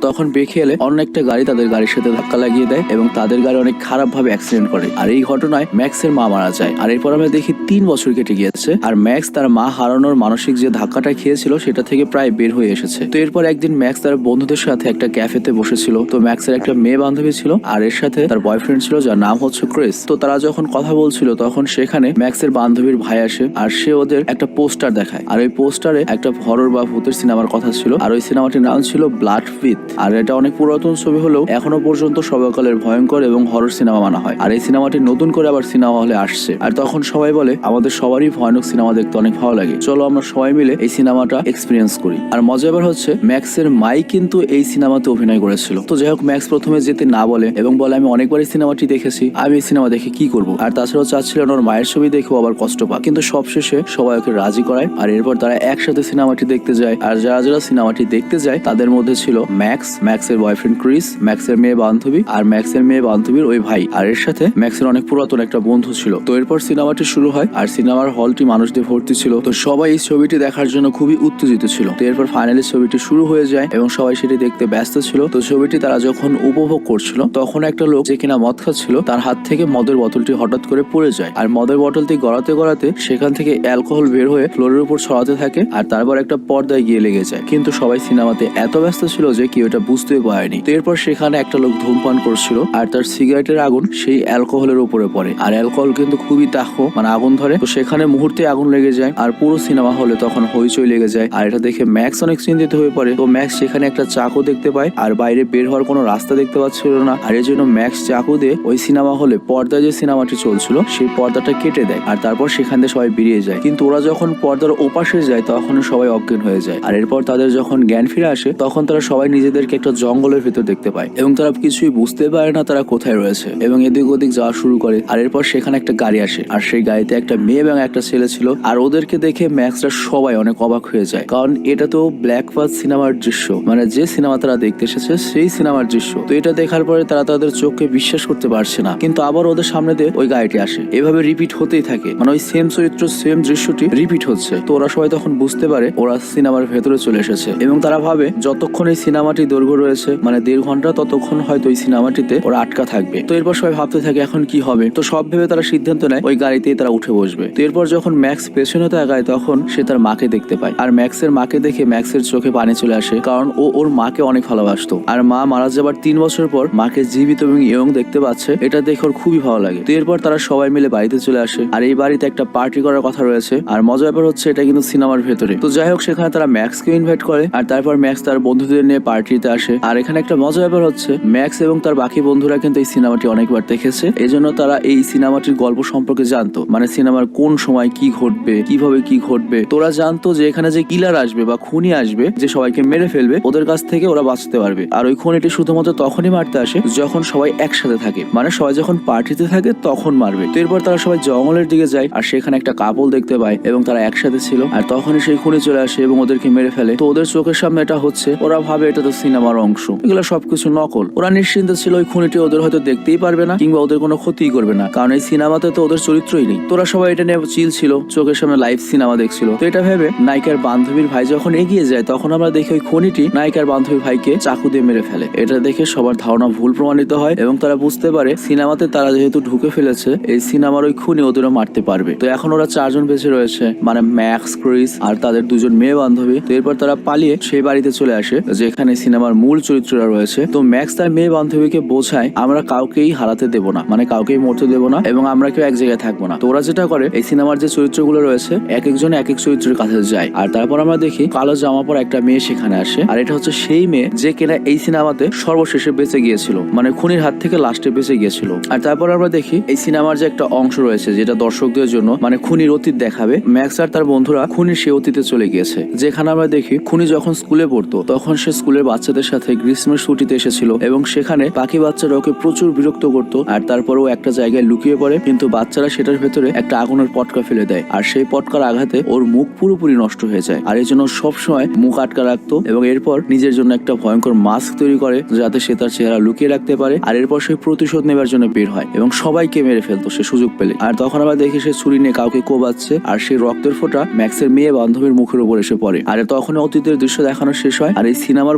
তখন বেঁকে এলে অন্য একটা গাড়ি তাদের গাড়ির সাথে ধাক্কা লাগিয়ে দেয় এবং তাদের গাড়ি অনেক খারাপ ভাবে অ্যাক্সিডেন্ট করে। আর এই ঘটনায় ম্যাক্সের মা মারা যায়। আর এরপর আমরা দেখি 3 বছর কেটে গিয়েছে আর ম্যাক্স তার মা হারানোর মানসিক যে ধাক্কাটা খেয়েছিল সেটা থেকে প্রায় বের হয়ে এসেছে। তো এরপর একদিন ম্যাক্স তার বন্ধুদের সাথে একটা ক্যাফেতে বসেছিল। তো ম্যাক্সের একটা মেয়ে বান্ধবী ছিল আর এর সাথে তার বয়ফ্রেন্ড ছিল যার নাম হচ্ছে ক্রিস। তো তারা যখন কথা বলছিল তখন সেখানে ম্যাক্সের বান্ধবীর ভাই আসে আর সে ওদের একটা পোস্টার দেখায়। আর ওই পোস্টারে একটা হরর বা ভূতের সিনেমার কথা ছিল আর ওই সিনেমাটির নাম ছিল ব্লাড ফিথ। আর এটা অনেক পুরাতন ছবি হলেও এখনো পর্যন্ত সর্বকালের ভয়ঙ্কর এবং হরর সিনেমা মানা হয়। আর এই সিনেমাটি নতুন করে আবার সিনেমা হলে আসছে। আর তখন সবাই বলে আমাদের সবারই ভয়ানক সিনেমা দেখতে অনেক ভালো লাগে, চলো আমরা সবাই মিলে এই সিনেমাটা এক্সপিরিয়েন্স করি। আর মজা এবার হচ্ছে ম্যাক্সের মাই কিন্তু এই সিনেমাতে অভিনয় করেছিল। তো যাই হোক ম্যাক্স প্রথমে যেতে না বলে এবং বলে আমি অনেকবারই সিনেমাটি দেখেছি, আমি এই সিনেমা দেখে কি করবো। আর তাছাড়াও চাচ্ছিলেন ওর মায়ের ছবি দেখেও আবার কষ্ট পাক, কিন্তু সবশেষে সবাই ওকে রাজি করায়। আর এরপর তারা একসাথে সিনেমাটি দেখতে যায়। আর যারা যারা সিনেমাটি দেখতে যায় তাদের মধ্যে ছিল ম্যাক্সের বয়ফ্রেন্ড ক্রিস, ম্যাক্সের মেয়ে বান্ধবী আর ম্যাক্সের মেয়ে বান্ধবীর ওই ভাই। আর এর সাথে ম্যাক্সের অনেক পুরাতন একটা বন্ধু ছিল। তো এরপর সিনেমাটি শুরু হয় আর সিনেমার হলটি মানুষ দিয়ে ভর্তি ছিল। তো সবাই এই ছবিটি দেখার জন্য খুবই উত্তেজিত ছিল। তো এরপর ফাইনালি ছবিটি শুরু হয়ে যায় এবং সবাই সেটি দেখতে ব্যস্ত ছিল। তো ছবিটি তারা যখন উপভোগ করছিল তখন একটা লোক যে কিনা মদ খাচ্ছিল তার হাত থেকে মদের বোতলটি হঠাৎ করে পড়ে যায়। আর মদের বোতলটি গড়াতে গড়াতে সেখান থেকে অ্যালকোহল বের হয়ে ফ্লোরের উপর ছড়াতে থাকে আর তারপর একটা পর্দায় গিয়ে লেগে যায়। কিন্তু সবাই সিনেমাতে এত ব্যস্ত ছিল যে কেউ এটা বুঝতে পারেনি। তো এরপর সেখানে একটা লোক ধূমপান করছিল আর তার সিগারেটের আগুন সেই অ্যালকোহলের উপরে পড়ে। আর অ্যালকোহল কিন্তু খুবই তাক্ষ, মানে আগুন ধরে। তো সেখানে মুহূর্তে আগুন লেগে যায় আর পুরো সিনেমা হলে তখন হইচই লেগে যায়। আর এটা দেখে ম্যাক্স অনেক চিন্তিত হয়ে পড়ে। তো ম্যাক্স সেখানে একটা চাকু দেখতে পায় আর বাইরে বের হওয়ার কোনো রাস্তা দেখতে পাচ্ছিল না। আর এর জন্য ম্যাক্স চাকু দিয়ে ওই সিনেমা হলে পর্দায় যে সিনেমাটি চলছিল সেই পর্দাটা কেটে দেয় আর তারপর সেখান থেকে সবাই বেরিয়ে যায়। কিন্তু ওরা যখন পর্দার ওপাশে যায় তখন সবাই অজ্ঞান হয়ে যায়। আর এরপর তাদের যখন জ্ঞান ফিরে আসে তখন তারা সবাই নিজেদেরকে একটা জঙ্গলের ভিতর দেখতে পায় এবং তারা কিছুই বুঝতে পারে না তারা কোথায় রয়েছে এবং এদিক ওদিক যাওয়া শুরু করে। আর এরপর সেখানে একটা গাড়ি আসে আর সেই গাড়িতে একটা মেয়ে এবং একটা ছেলে ছিল। আর ওদেরকে দেখে ম্যাক্সরা সবাই অনেক অবাক হয়ে যায়, কারণ এটা তো ব্ল্যাক বাথ সিনেমার দৃশ্য, মানে যে সিনেমা তারা দেখতে এসেছে সেই সিনেমার দৃশ্য। তো এটা দেখার পরে তারা তাদের চোখকে বিশ্বাস করতে পারছে না। কিন্তু আবার ওদের সামনে দিয়ে ওই গাড়িটি আসে, এভাবে রিপিট হতেই থাকে, মানে ওই সেম চরিত্র সেম দৃশ্যটি রিপিট হচ্ছে। তো ওরা সবাই তখন বুঝতে পারে ওরা সিনেমার ভেতরে চলে এসেছে এবং তারা ভাবে যতক্ষণ এই সিনেমাটি দৈর্ঘ্য রয়েছে মানে 1.5 ঘন্টা, ততক্ষণ হয়তো ওই সিনেমাটিতে ওরা আটকা থাকবে। তো এরপর সবাই ভাবতে থাকে এখন কি হবে। তো সব ভেবে তারা সিদ্ধান্ত নেয় ওই গাড়িতেই তারা উঠে বসবে। তো এরপর যখন ম্যাক্স পেছনে তাকায় তখন সে তার মাকে দেখতে পায় আর ম্যাক্সের মাকে দেখে ম্যাক্সের চোখে পানি চলে আসে, কারণ ও ওর মাকে অনেক ভালোবাসতো। আর মা মারা যাবার 3 বছর পর মাকে জীবিত এবং ইয়ং দেখতে পাচ্ছে, এটা দেখে ওর খুবই ভালো লাগে। তো এরপর তারা সবাই মিলে বাড়িতে চলে আসে আর এই বাড়িতে একটা পার্টি করার কথা রয়েছে। আর মজার ব্যাপার হচ্ছে এটা কিন্তু সিনেমার ভেতরে। তো যাই হোক সেখানে তারা ম্যাক্সকে ইনভাইট করে আর তারপর ম্যাক্স তার বন্ধুদের নিয়ে পার্টিতে আসে। আর এখানে একটা মজার ব্যাপার হচ্ছে ম্যাক্স এবং তার বাকি বন্ধুরা কিন্তু এই সিনেমাটি অনেকবার দেখেছে, এই জন্য তারা এই সিনেমাটির গল্প সম্পর্কে জানতো, মানে সিনেমার কোন সময় কি ঘটবে, কিভাবে কি ঘটবে। তোরা জানতো যে এখানে যে কিলার আসবে বা খুনি আসবে যে সবাইকে মেরে ফেলবে, ওদের কাছ থেকে ওরা বাঁচতে পারবে। আর ওই খুনিটি শুধুমাত্র তখনই মারতে আসে যখন সবাই একসাথে থাকে, মানে সবাই যখন পার্টিতে থাকে তখন মারবে। তো এরপর তারা সবাই জঙ্গলের দিকে যায় আর সেখানে একটা কাপল দেখতে পায় এবং তারা একসাথে ছিল। আর তখনই সেই খুনি চলে আসে এবং ওদেরকে মেরে ফেলে। তো ওদের চোখের সামনে এটা হচ্ছে, ওরা ভাবে এটা তো সিনেমার অংশ, এগুলো সবকিছু নকল। ওরা নিশ্চিন্ত ছিল ওই খুনিটি ওদের হয়তো দেখতেই পারবে না কিংবা ওদের কোনো ক্ষতিই করবে না, কারণ এই সিনেমাতে তো ওদের চরিত্রই নেই। তোরা সবাই এটা নিয়ে চিল ছিল, চোখের সামনে লাইভ সিনেমা দেখছিল। তো এটা ভেবে নায়িকার বান্ধবীর ভাই যখন এগিয়ে যায় তখন আমরা দেখি ওই খুনিটি নায়িকার বান্ধবীর ভাইকে চাকু দিয়ে মেরে ফেলে। এটা দেখে সবার ধারণা ভুল প্রমাণিত হয় এবং তারা বুঝতে পারে সিনেমাতে তারা যেহেতু ঢুকে ফেলেছে এই সিনেমার ওই খুনি ওদেরও মারতে পারবে। তো এখন ওরা 4 জন বেঁচে রয়েছে, মানে ম্যাক্স, ক্রিস আর তাদের 2 জন মেয়ে বান্ধবী। তো এরপর তারা পালিয়ে সেই বাড়িতে চলে আসে যেখানে সিনেমার মূল চরিত্ররা রয়েছে। তো ম্যাক্স তার মেয়ে বান্ধবীকে বোঝায় আমরা কাউকেই হারাতে দেবো না, মানে কাউকেই মরতে দেবো না এবং আমরা কেউ এক জায়গায় থাকবো না। তো ওরা যেটা করে এই সিনেমার যে চরিত্রগুলো রয়েছে এক একজন এক এক চরিত্রের কাছে যায়। আর তারপর আমরা দেখি কালো জামা পরা একটা মেয়ে সেখানে আসে আর এটা হচ্ছে সেই মেয়ে যে কিনা এই সিনেমাতে সর্বশেষে বেঁচে গিয়েছিল, মানে খুনির হাত থেকে লাস্টে বেঁচে গিয়েছিল। আর তারপর আমরা দেখি এই সিনেমার যে একটা অংশ রয়েছে যেটা দর্শকদের জন্য মানে খুনির অতীত দেখাবে, ম্যাক্স আর তার বন্ধুরা খুনির সে অতীতে চলে গিয়েছে, যেখানে আমরা দেখি খুনি যখন স্কুলে পড়তো তখন সে স্কুলের বাচ্চাদের সাথে গ্রীষ্মের ছুটিতে এসেছিল এবং সেখানে বাকি বাচ্চারা ওকে প্রচুর বিরক্ত করতো। আর তারপরও একটা জায়গায় লুকিয়ে পড়ে, কিন্তু বাচ্চারা সেটার ভেতরে একটা আগুনের পটকা ফেলে দেয় আর সেই পটকার আঘাতে ওর মুখ পুরোপুরি নষ্ট হয়ে যায়। আর এই জন্য সবসময় মুখ আটকা রাখতো এবং এরপর নিজের জন্য একটা ভয়ঙ্কর মাস্ক তৈরি করে যাতে সে তার চেহারা লুকিয়ে রাখতে পারে। আর এরপর সে প্রতিশোধ নেবার জন্য বের হয় এবং সবাইকে মেরে ফেলতো সে সুযোগ পেলে। আর তখন আমরা দেখি সে ছুরি নিয়ে কাউকে কোবাচ্ছে আর সেই রক্তের ফোঁটা ম্যাক্সের মেয়ে বান্ধবীর মুখের উপর এসে পড়ে। আর তখন অতীতের দৃশ্য দেখানো শেষ হয় আর এই সিনেমার